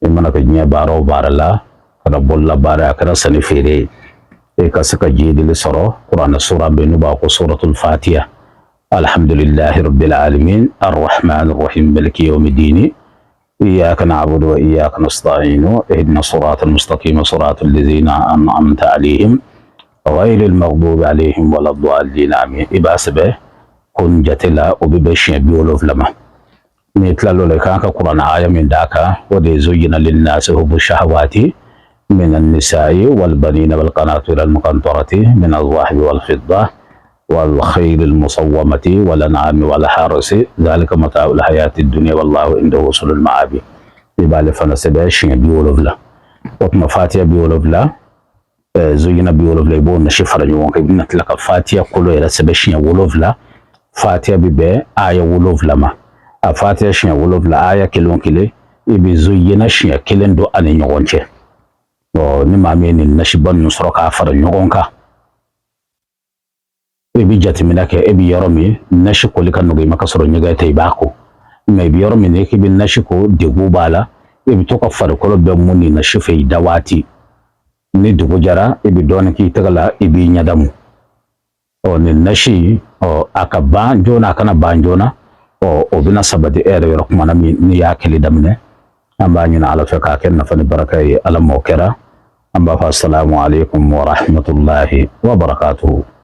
imana ka nya baro barala kada bolla bara kada sani fere e ka saka jidil soro qur'an sura benu ba ko suratul fatiha alhamdulillahi rabbil alamin arrahmanir rahim maliki yawmiddin إياك نعبد وإياك نستعين اهدنا الصراط المستقيم صراط الذين أنعمت عليهم غير المغضوب عليهم ولا الضالين آمين إباسبه كن جتلا وببشي بيولوف لما نتلالو لكاك قرآن آية من داكا ودي زين للناس حب الشهوات من النساء والبنين والقناطير المقنطرة من الذهب والفضة والخيل المصومة والأنعام والحرث ذلك متاع الحياة الدنيا والله عنده حسن المآب يبالي فنسبه بيولوف لا وكما فاتيا بيولوف لا زينا بيولوف لا يبون نشفر يوم كي نتلقى فاتيا كله يرسبه شين ولوف لا فاتيا بيبه آية ولوف لما فاتيا شين ولوف لا آية كيلون كيلي يبي زينا شين كيلن دو أني نيوانشي ونما مين نشبان نصرك عفر نيوانكا ebi jatimina ke ebi yoromi nashi ko lika nugi makasoro nyiga tay bako me bi yoromi ne ke bi nashi ko degu bala ebi to ka far ko be muni na shife dawati ni dugu jara ebi don ki tagala ebi nyadamu o ne nashi o aka banjona kana banjona o bina sabadi ere yoro kuma ni ya kele damne amba nyina ala fe ka ken na fani barakay ala mokera amba fa assalamu alaikum wa rahmatullahi wa barakatuh